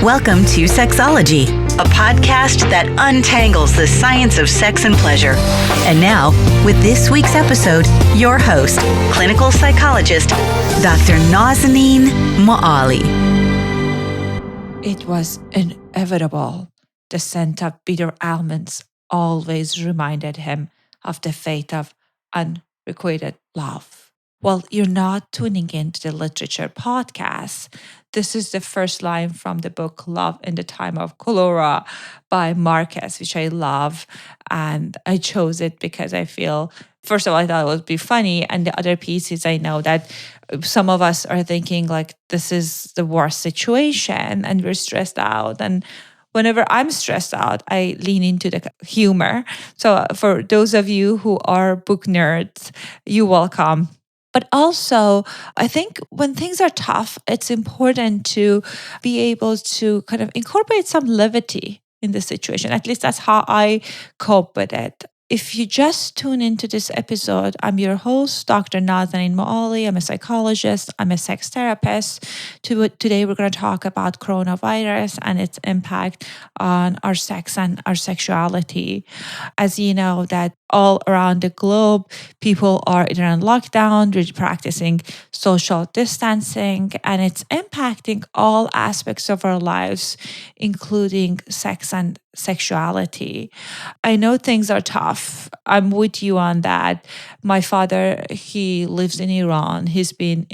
Welcome to Sexology, a podcast that untangles the science of sex and pleasure. And now, with this week's episode, your host, clinical psychologist, Dr. Nazanin Moali. It was inevitable. The scent of bitter almonds always reminded him of the fate of unrequited love. Well, you're not tuning into the literature podcast. This is the first line from the book Love in the Time of Cholera by Marquez, which I love. And I chose it because I feel, first of all, I thought it would be funny. And the other piece is I know that some of us are thinking like this is the worst situation and we're stressed out. And whenever I'm stressed out, I lean into the humor. So for those of you who are book nerds, you're welcome. But also, I think when things are tough, it's important to be able to kind of incorporate some levity in the situation. At least that's how I cope with it. If you just tune into this episode, I'm your host, Dr. Nazanin Moali. I'm a psychologist. I'm a sex therapist. Today, we're going to talk about coronavirus and its impact on our sex and our sexuality. As you know, that all around the globe, people are either on lockdown, they're practicing social distancing, and it's impacting all aspects of our lives, including sex and sexuality. I know things are tough. I'm with you on that. My father, he lives in Iran. He's been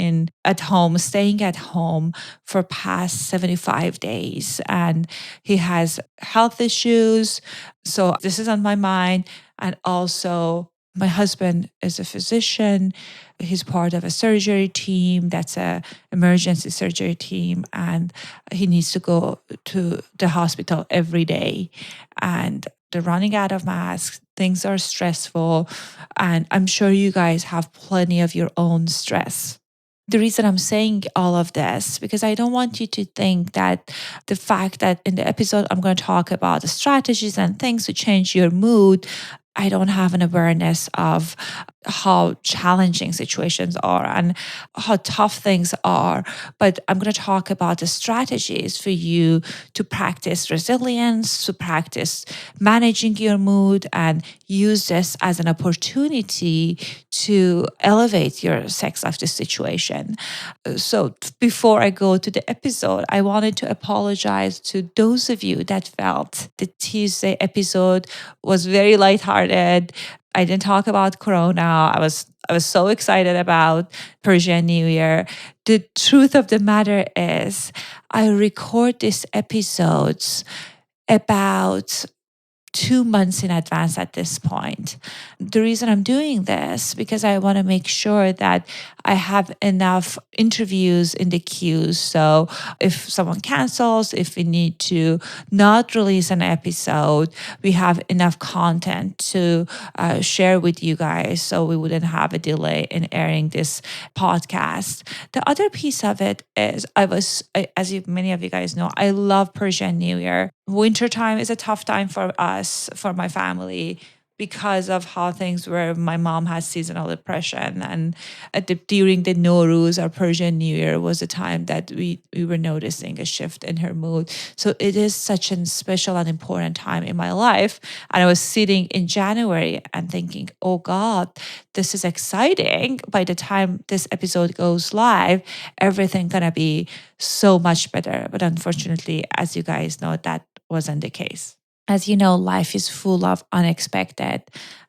staying at home for past 75 days, and he has health issues. So this is on my mind. And also, my husband is a physician. He's part of a surgery team that's an emergency surgery team, and he needs to go to the hospital every day. And they're running out of masks. Things are stressful. And I'm sure you guys have plenty of your own stress. The reason I'm saying all of this, because I don't want you to think that the fact that in the episode I'm going to talk about the strategies and things to change your mood, I don't have an awareness of how challenging situations are and how tough things are. But I'm going to talk about the strategies for you to practice resilience, to practice managing your mood, and use this as an opportunity to elevate your sex after situation. So before I go to the episode, I wanted to apologize to those of you that felt the Tuesday episode was very lighthearted. I didn't talk about Corona. I was so excited about Persian New Year. The truth of the matter is, I record these episodes about 2 months in advance at this point. The reason I'm doing this, because I want to make sure that I have enough interviews in the queue. So if someone cancels, if we need to not release an episode, we have enough content to share with you guys so we wouldn't have a delay in airing this podcast. The other piece of it is many of you guys know, I love Persian New Year. Wintertime is a tough time for us, for my family, because of how things were. My mom has seasonal depression, and during the Nowruz or Persian New Year was a time that we were noticing a shift in her mood. So it is such a special and important time in my life. And I was sitting in January and thinking, oh God, this is exciting. By the time this episode goes live, everything's gonna be so much better. But unfortunately, as you guys know, that wasn't the case. As you know, life is full of unexpected.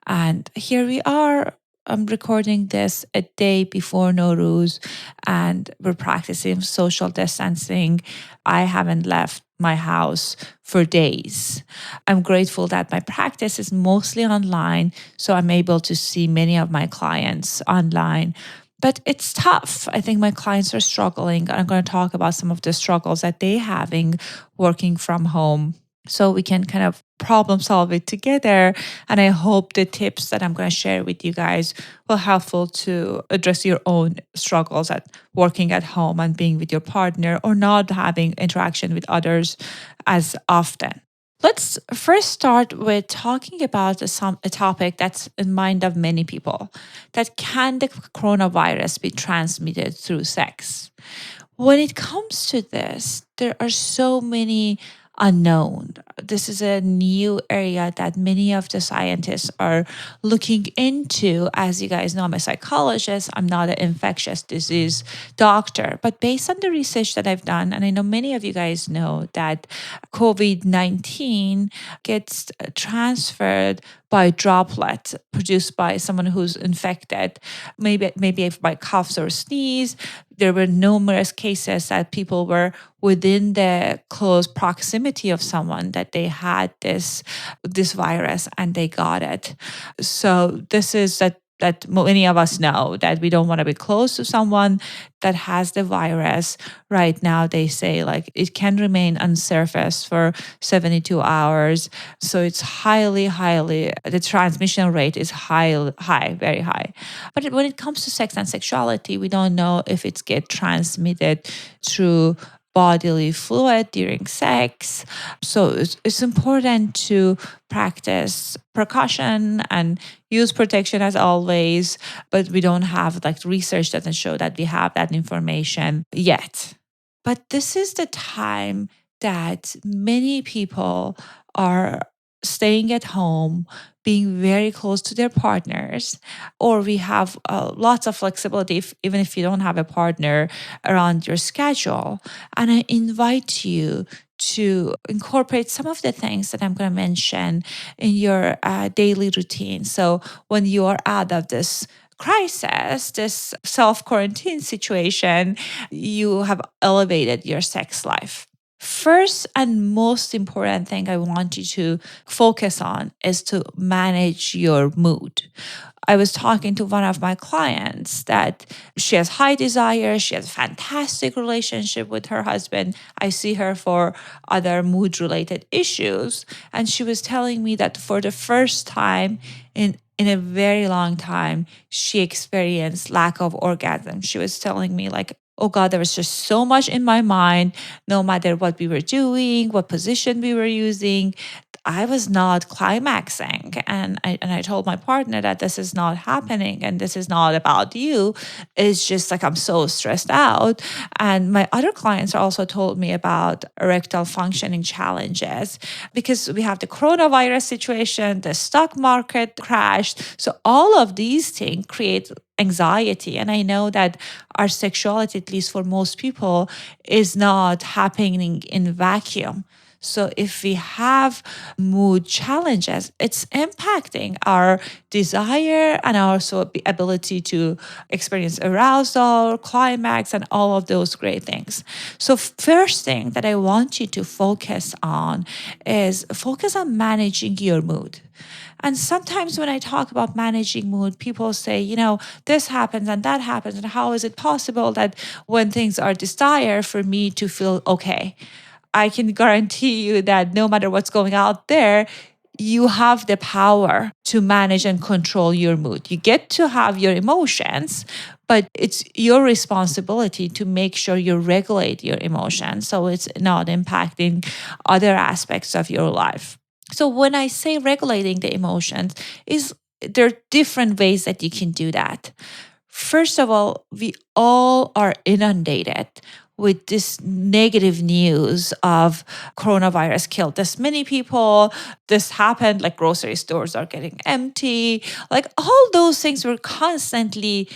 And here we are. I'm recording this a day before Nowruz, and we're practicing social distancing. I haven't left my house for days. I'm grateful that my practice is mostly online, so I'm able to see many of my clients online. But it's tough. I think my clients are struggling. I'm going to talk about some of the struggles that they're having working from home, so we can kind of problem solve it together. And I hope the tips that I'm going to share with you guys will helpful to address your own struggles at working at home and being with your partner or not having interaction with others as often. Let's first start with talking about a topic that's in mind of many people. That can the coronavirus be transmitted through sex? When it comes to this, there are so many unknown. This is a new area that many of the scientists are looking into. As you guys know, I'm a psychologist, I'm not an infectious disease doctor. But based on the research that I've done, and I know many of you guys know that COVID-19 gets transferred by droplet produced by someone who's infected, maybe by coughs or sneeze. There were numerous cases that people were within the close proximity of someone that they had this virus and they got it. So this is that many of us know that we don't want to be close to someone that has the virus. Right now they say like it can remain on surface for 72 hours. So it's highly, the transmission rate is high, very high. But when it comes to sex and sexuality, we don't know if it's get transmitted through bodily fluid during sex. So it's important to practice precaution and use protection as always, but we don't have like research doesn't show that we have that information yet. But this is the time that many people are staying at home, being very close to their partners, or we have lots of flexibility, even if you don't have a partner around your schedule. And I invite you to incorporate some of the things that I'm going to mention in your daily routine. So when you are out of this crisis, this self quarantine situation, you have elevated your sex life. First and most important thing I want you to focus on is to manage your mood. I was talking to one of my clients that she has high desire. She has a fantastic relationship with her husband. I see her for other mood related issues. And she was telling me that for the first time in a very long time, she experienced lack of orgasm. She was telling me like, oh God, there was just so much in my mind, no matter what we were doing, what position we were using. I was not climaxing. And I told my partner that this is not happening and this is not about you. It's just like I'm so stressed out. And my other clients also told me about erectile functioning challenges because we have the coronavirus situation, the stock market crashed. So all of these things create anxiety. And I know that our sexuality, at least for most people, is not happening in vacuum. So if we have mood challenges, it's impacting our desire and also the ability to experience arousal, climax, and all of those great things. So first thing that I want you to focus on is focus on managing your mood. And sometimes when I talk about managing mood, people say, this happens and that happens. And how is it possible that when things are desired for me to feel okay? I can guarantee you that no matter what's going out there, you have the power to manage and control your mood. You get to have your emotions, but it's your responsibility to make sure you regulate your emotions so it's not impacting other aspects of your life. So when I say regulating the emotions, there are different ways that you can do that. First of all, we all are inundated with this negative news of coronavirus killed this many people. This happened, like grocery stores are getting empty. Like all those things we're constantly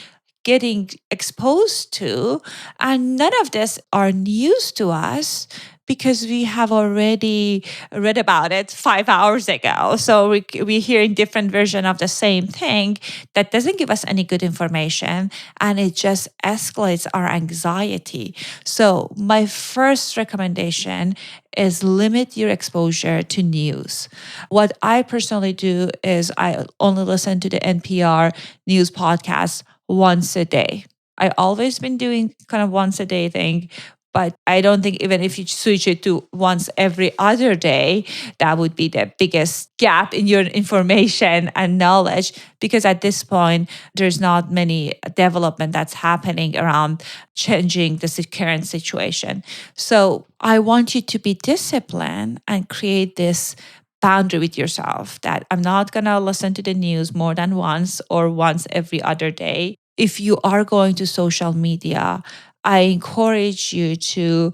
getting exposed to. And none of this are news to us because we have already read about it 5 hours ago. So we're hearing different version of the same thing that doesn't give us any good information and it just escalates our anxiety. So my first recommendation is limit your exposure to news. What I personally do is I only listen to the NPR news podcast once a day. I always been doing kind of once a day thing, but I don't think even if you switch it to once every other day, that would be the biggest gap in your information and knowledge because at this point, there's not many development that's happening around changing the current situation. So I want you to be disciplined and create this boundary with yourself that I'm not going to listen to the news more than once or once every other day. If you are going to social media, I encourage you to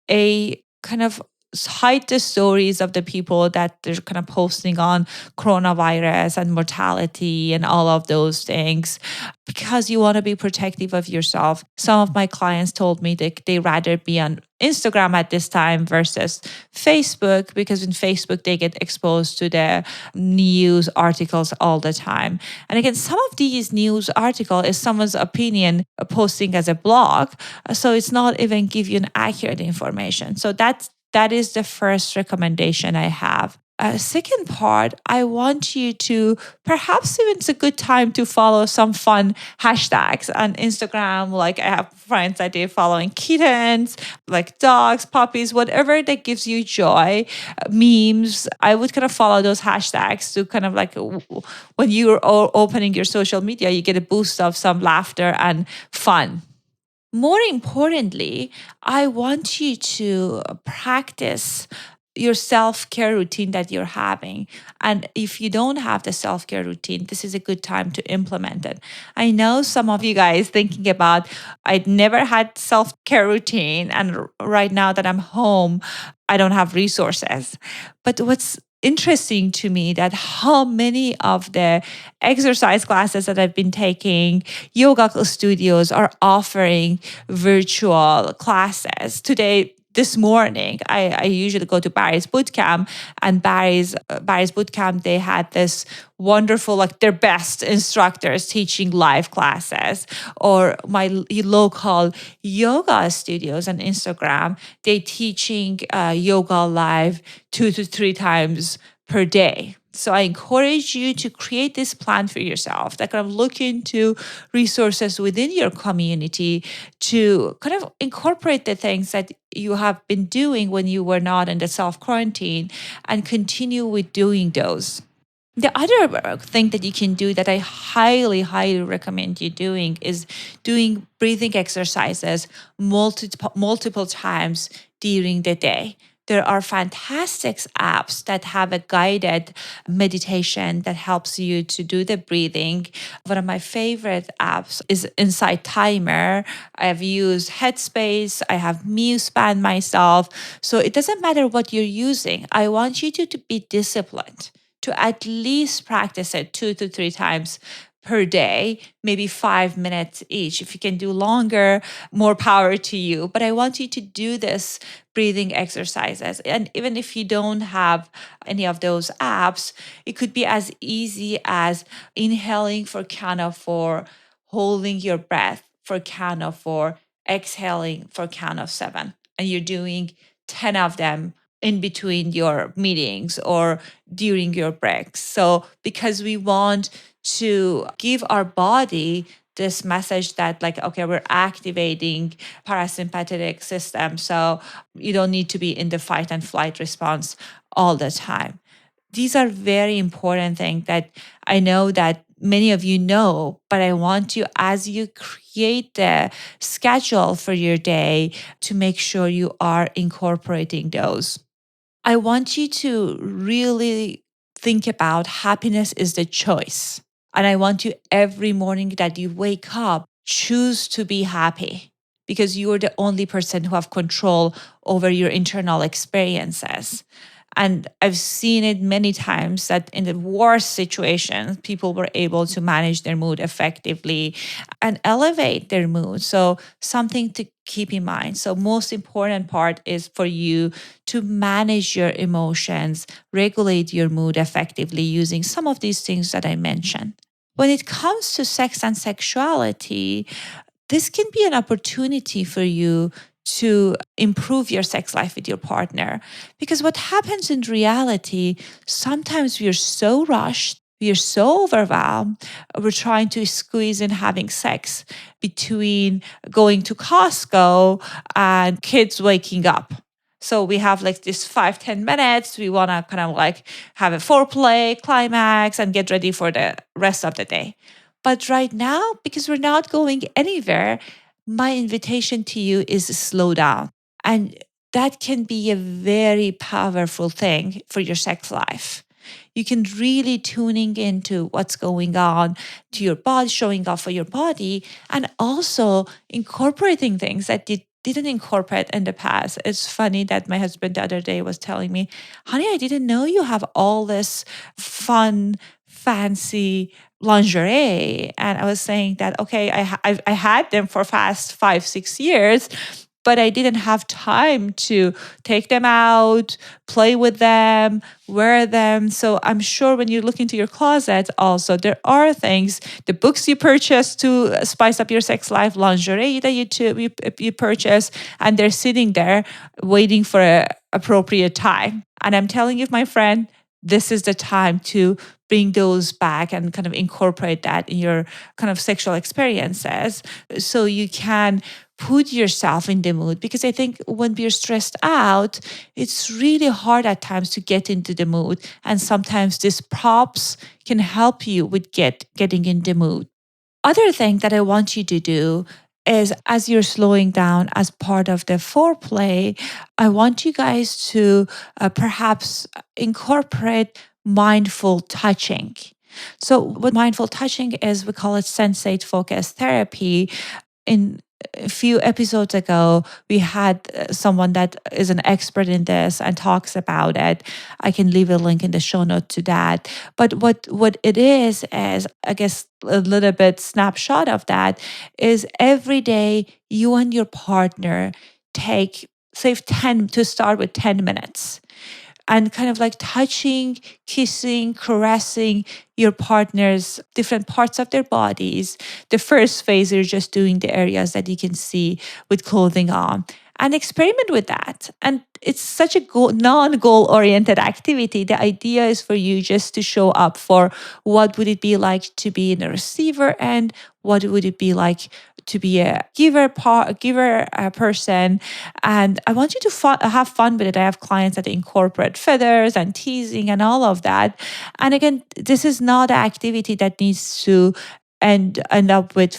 a kind of hide the stories of the people that they're kind of posting on coronavirus and mortality and all of those things because you want to be protective of yourself. Some of my clients told me that they rather be on Instagram at this time versus Facebook because in Facebook they get exposed to the news articles all the time. And again, some of these news article is someone's opinion posting as a blog, so it's not even give you an accurate information. So that is the first recommendation I have. Second part, I want you to perhaps even it's a good time to follow some fun hashtags on Instagram. Like I have friends that they're following kittens, like dogs, puppies, whatever that gives you joy, memes. I would kind of follow those hashtags to kind of like when you're opening your social media, you get a boost of some laughter and fun. More importantly, I want you to practice your self care routine that you're having. And if you don't have the self care routine, this is a good time to implement it. I know some of you guys thinking about, I'd never had self care routine. And right now that I'm home, I don't have resources. But what's interesting to me that how many of the exercise classes that I've been taking, yoga studios are offering virtual classes. This morning, I usually go to Barry's bootcamp, and Barry's bootcamp, they had this wonderful, like their best instructors teaching live classes. Or my local yoga studios on Instagram, they teaching yoga live 2 to 3 times per day. So I encourage you to create this plan for yourself that kind of look into resources within your community to kind of incorporate the things that you have been doing when you were not in the self-quarantine and continue with doing those. The other thing that you can do that I highly, highly recommend you doing is doing breathing exercises multiple times during the day. There are fantastic apps that have a guided meditation that helps you to do the breathing. One of my favorite apps is Insight Timer. I've used Headspace. I have Museband myself. So it doesn't matter what you're using. I want you to be disciplined to at least practice it 2 to 3 times per day, maybe 5 minutes each. If you can do longer, more power to you. But I want you to do this breathing exercises. And even if you don't have any of those apps, it could be as easy as inhaling for count of 4, holding your breath for count of 4, exhaling for count of 7. And you're doing 10 of them in between your meetings or during your breaks. So because we want to give our body this message that like, okay, we're activating parasympathetic system. So you don't need to be in the fight and flight response all the time. These are very important things that I know that many of you know, but I want you, as you create the schedule for your day, to make sure you are incorporating those. I want you to really think about happiness is the choice. And I want you every morning that you wake up, choose to be happy because you are the only person who have control over your internal experiences. And I've seen it many times that in the worst situations, people were able to manage their mood effectively and elevate their mood. So something to keep in mind. So most important part is for you to manage your emotions, regulate your mood effectively using some of these things that I mentioned. When it comes to sex and sexuality, this can be an opportunity for you to improve your sex life with your partner. Because what happens in reality, sometimes we are so rushed, we are so overwhelmed, we're trying to squeeze in having sex between going to Costco and kids waking up. So we have like this 5-10 minutes. We want to kind of like have a foreplay, climax, and get ready for the rest of the day. But right now, because we're not going anywhere, my invitation to you is to slow down. And that can be a very powerful thing for your sex life. You can really tuning into what's going on to your body, showing up for your body, and also incorporating things that you didn't incorporate in the past. It's funny that my husband the other day was telling me, honey, I didn't know you have all this fun, fancy lingerie. And I was saying that, okay, I had them for past 5-6 years, but I didn't have time to take them out, play with them, wear them. So I'm sure when you look into your closet also, there are things, the books you purchase to spice up your sex life, lingerie that you purchase, and they're sitting there waiting for an appropriate time. And I'm telling you, my friend, this is the time to bring those back and kind of incorporate that in your kind of sexual experiences so you can put yourself in the mood. Because I think when we're stressed out, it's really hard at times to get into the mood. And sometimes these props can help you with getting in the mood. Other thing that I want you to do is, as you're slowing down as part of the foreplay, I want you guys to perhaps incorporate mindful touching. So what mindful touching is, we call it sensate focus therapy. In a few episodes ago, we had someone that is an expert in this and talks about it. I can leave a link in the show note to that. But what it is, I guess a little bit snapshot of that, is every day you and your partner take, say, 10 to start with 10 minutes. And kind of like touching, kissing, caressing your partner's different parts of their bodies. The first phase, you're just doing the areas that you can see with clothing on. And experiment with that. And it's such a non-goal oriented activity. The idea is for you just to show up for what would it be like to be in a receiver end, what would it be like to be a giver person. And I want you to have fun with it. I have clients that incorporate feathers and teasing and all of that. And again, this is not an activity that needs to end up with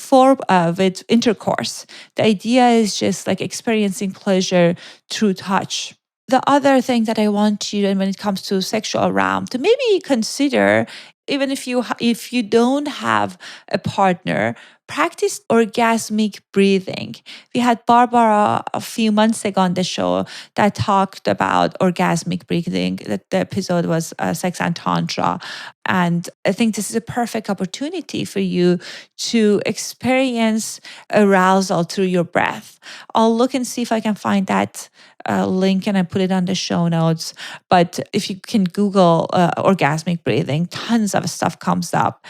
intercourse. The idea is just like experiencing pleasure through touch. The other thing that I want you, and when it comes to sexual realm, to maybe consider, even if you don't have a partner, practice orgasmic breathing. We had Barbara a few months ago on the show that talked about orgasmic breathing. The episode was Sex and Tantra. And I think this is a perfect opportunity for you to experience arousal through your breath. I'll look and see if I can find that link and I put it on the show notes. But if you can Google orgasmic breathing, tons of stuff comes up.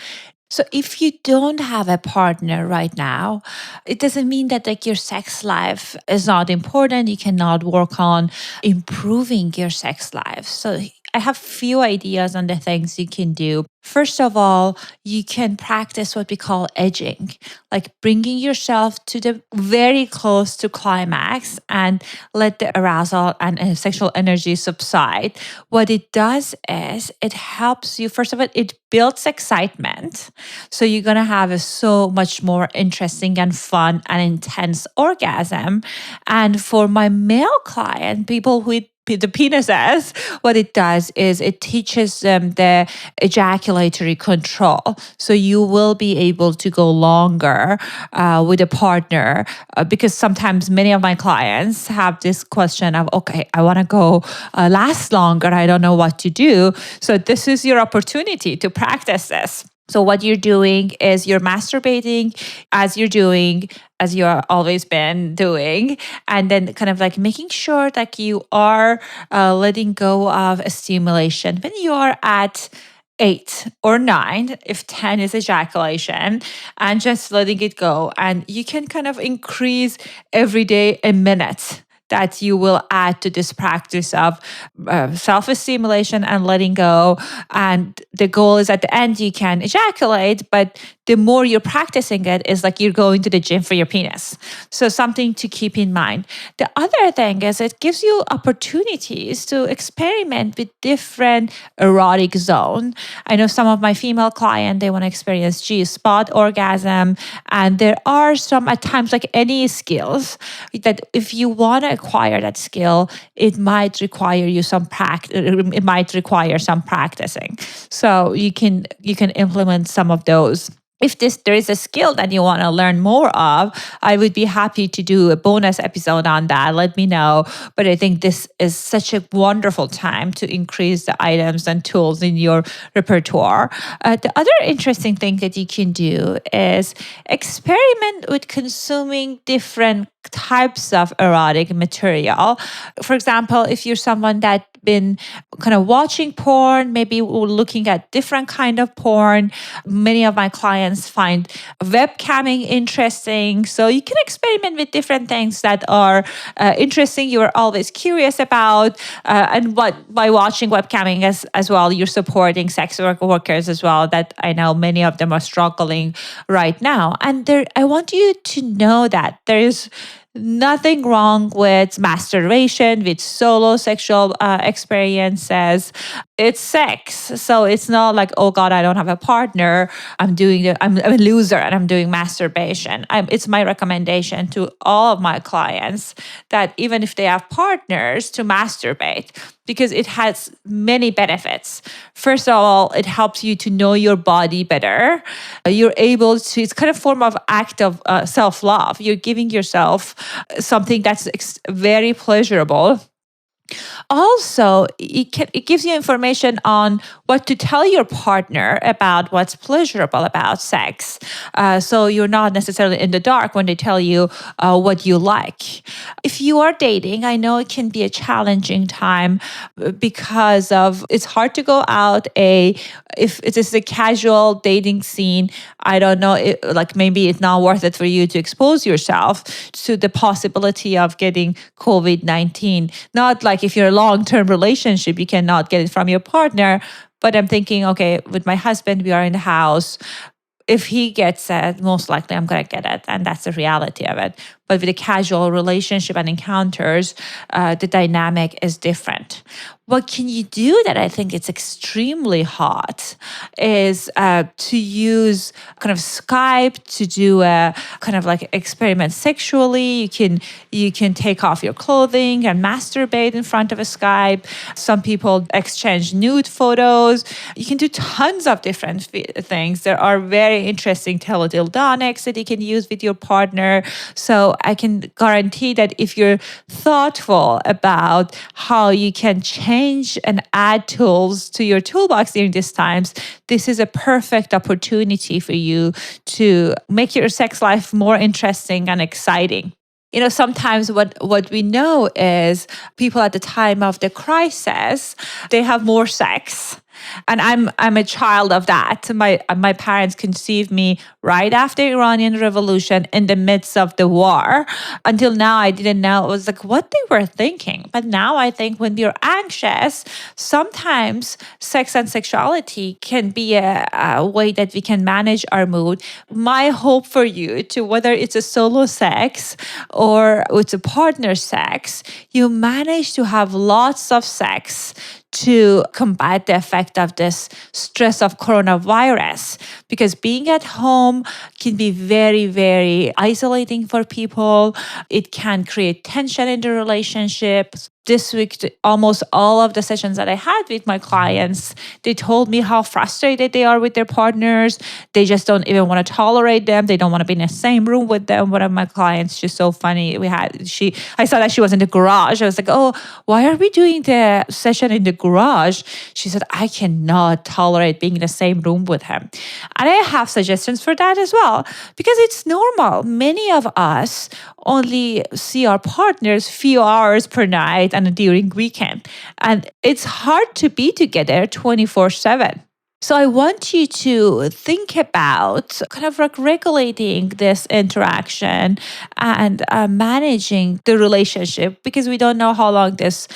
So if you don't have a partner right now, it doesn't mean that like your sex life is not important. You cannot work on improving your sex life. So I have few ideas on the things you can do. First of all, you can practice what we call edging, like bringing yourself to the very close to climax and let the arousal and sexual energy subside. What it does is it helps you, first of all, it builds excitement. So you're going to have a so much more interesting and fun and intense orgasm. And for my male client, people with the penises, what it does is it teaches them the ejaculatory control. So you will be able to go longer with a partner because sometimes many of my clients have this question of, okay, I want to go last longer. I don't know what to do. So this is your opportunity to practice this. So what you're doing is you're masturbating as you're always been doing, and then kind of like making sure that you are letting go of a stimulation. When you are at 8 or 9, if 10 is ejaculation, and just letting it go. And you can kind of increase every day a minute that you will add to this practice of self-stimulation and letting go. And the goal is at the end, you can ejaculate, but the more you're practicing it is like you're going to the gym for your penis. So something to keep in mind. The other thing is it gives you opportunities to experiment with different erotic zone. I know some of my female clients, they want to experience G-spot orgasm. And there are some, at times, like any skills, that if you want to acquire that skill, it might require you some it might require some practicing. So you can implement some of those. If there is a skill that you want to learn more of, I would be happy to do a bonus episode on that. Let me know. But I think this is such a wonderful time to increase the items and tools in your repertoire. The other interesting thing that you can do is experiment with consuming different types of erotic material. For example, if you're someone that been kind of watching porn, maybe looking at different kind of porn. Many of my clients find webcamming interesting. So you can experiment with different things that are interesting, you're always curious about. And by watching webcamming as well, you're supporting sex workers as well, that I know many of them are struggling right now. And I want you to know that there is nothing wrong with masturbation, with solo sexual experiences. It's sex. So it's not like, oh God, I don't have a partner. I'm a loser and I'm doing masturbation. It's my recommendation to all of my clients that even if they have partners, to masturbate, because it has many benefits. First of all, it helps you to know your body better. You're able to, it's kind of form of act of self-love. You're giving yourself something that's very pleasurable. Also, it gives you information on what to tell your partner about what's pleasurable about sex. So you're not necessarily in the dark when they tell you what you like. If you are dating, I know it can be a challenging time because it's hard to go out. If it is a casual dating scene, I don't know, maybe it's not worth it for you to expose yourself to the possibility of getting COVID-19. Not like if you're a long-term relationship, you cannot get it from your partner. But I'm thinking, okay, with my husband, we are in the house. If he gets it, most likely I'm going to get it. And that's the reality of it. But with a casual relationship and encounters, the dynamic is different. What can you do that I think it's extremely hot is to use kind of Skype to do a kind of like experiment sexually. You can take off your clothing and masturbate in front of a Skype. Some people exchange nude photos. You can do tons of different things. There are very interesting teledildonics that you can use with your partner. So I can guarantee that if you're thoughtful about how you can change and add tools to your toolbox during these times, this is a perfect opportunity for you to make your sex life more interesting and exciting. Sometimes what we know is people at the time of the crisis, they have more sex. And I'm a child of that. My parents conceived me right after Iranian Revolution in the midst of the war. Until now, I didn't know. It was like what they were thinking. But now I think when we're anxious, sometimes sex and sexuality can be a way that we can manage our mood. My hope for you, to whether it's a solo sex or it's a partner sex, you manage to have lots of sex to combat the effect of this stress of coronavirus, because being at home can be very, very isolating for people. It can create tension in the relationship. This week, almost all of the sessions that I had with my clients, they told me how frustrated they are with their partners. They just don't even want to tolerate them. They don't want to be in the same room with them. One of my clients, she's so funny. I saw that she was in the garage. I was like, oh, why are we doing the session in the garage? She said, I cannot tolerate being in the same room with him. And I have suggestions for that as well, because it's normal. Many of us only see our partners few hours per night and during weekend. And it's hard to be together 24/7. So I want you to think about kind of like regulating this interaction and managing the relationship, because we don't know how long this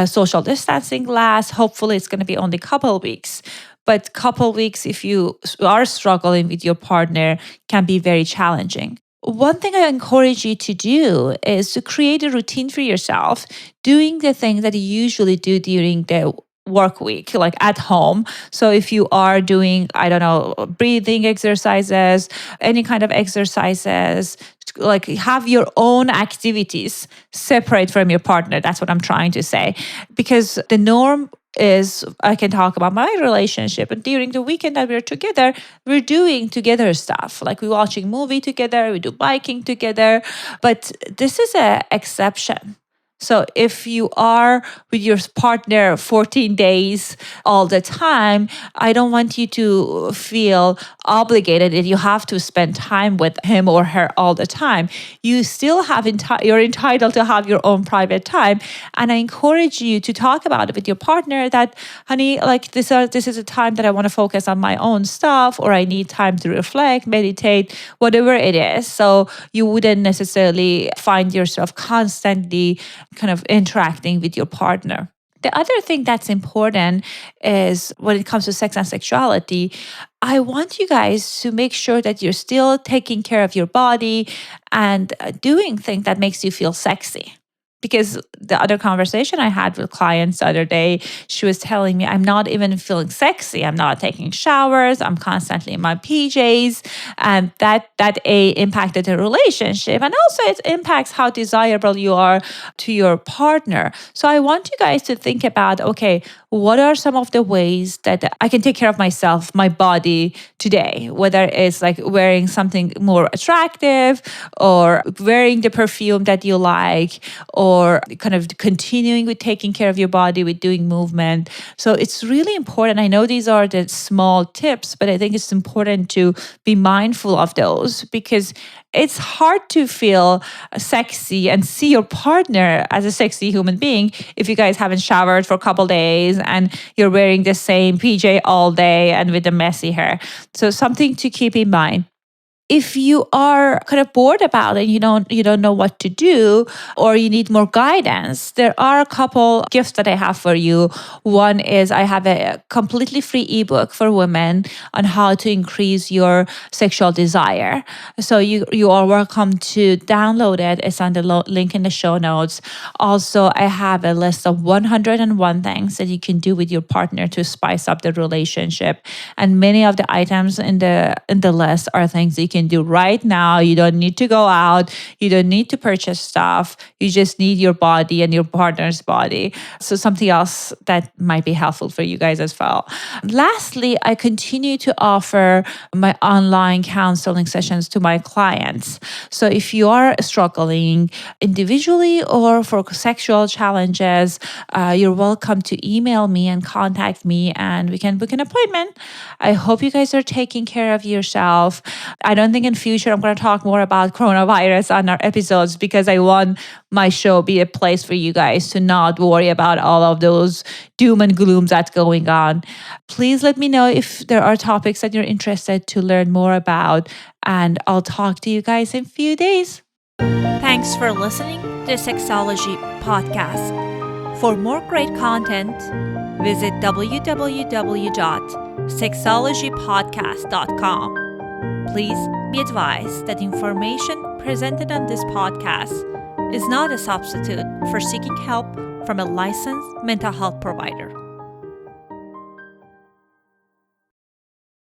social distancing lasts. Hopefully it's going to be only a couple of weeks. but couple weeks, if you are struggling with your partner, can be very challenging. One thing I encourage you to do is to create a routine for yourself, doing the things that you usually do during the work week, like at home. So if you are doing, I don't know, breathing exercises, any kind of exercises, like have your own activities separate from your partner. That's what I'm trying to say. Because the norm is, I can talk about my relationship, and during the weekend that we're together, we're doing together stuff, like we're watching movie together, we do biking together, but this is an exception. So if you are with your partner 14 days all the time, I don't want you to feel obligated that you have to spend time with him or her all the time. You still have you're entitled to have your own private time. And I encourage you to talk about it with your partner that, honey, like this is a time that I want to focus on my own stuff, or I need time to reflect, meditate, whatever it is. So you wouldn't necessarily find yourself constantly kind of interacting with your partner. The other thing that's important is when it comes to sex and sexuality, I want you guys to make sure that you're still taking care of your body and doing things that makes you feel sexy. Because the other conversation I had with clients the other day, she was telling me, I'm not even feeling sexy. I'm not taking showers. I'm constantly in my PJs. And that impacted the relationship. And also it impacts how desirable you are to your partner. So I want you guys to think about, okay, what are some of the ways that I can take care of myself, my body today? Whether it's like wearing something more attractive, or wearing the perfume that you like, or kind of continuing with taking care of your body with doing movement. So it's really important. I know these are the small tips, but I think it's important to be mindful of those, because it's hard to feel sexy and see your partner as a sexy human being if you guys haven't showered for a couple days and you're wearing the same PJ all day and with the messy hair. So something to keep in mind. If you are kind of bored about it, you don't know what to do, or you need more guidance, there are a couple gifts that I have for you. One is I have a completely free ebook for women on how to increase your sexual desire. So you are welcome to download it. It's on the link in the show notes. Also, I have a list of 101 things that you can do with your partner to spice up the relationship. And many of the items in the list are things that you can do right now. You don't need to go out. You don't need to purchase stuff. You just need your body and your partner's body. So something else that might be helpful for you guys as well. Lastly, I continue to offer my online counseling sessions to my clients. So if you are struggling individually or for sexual challenges, you're welcome to email me and contact me, and we can book an appointment. I hope you guys are taking care of yourself. I don't think in future I'm going to talk more about coronavirus on our episodes, because I want my show be a place for you guys to not worry about all of those doom and gloom that's going on. Please let me know if there are topics that you're interested to learn more about, and I'll talk to you guys in a few days. Thanks for listening to Sexology Podcast. For more great content, visit www.sexologypodcast.com. Please be advised that information presented on this podcast is not a substitute for seeking help from a licensed mental health provider.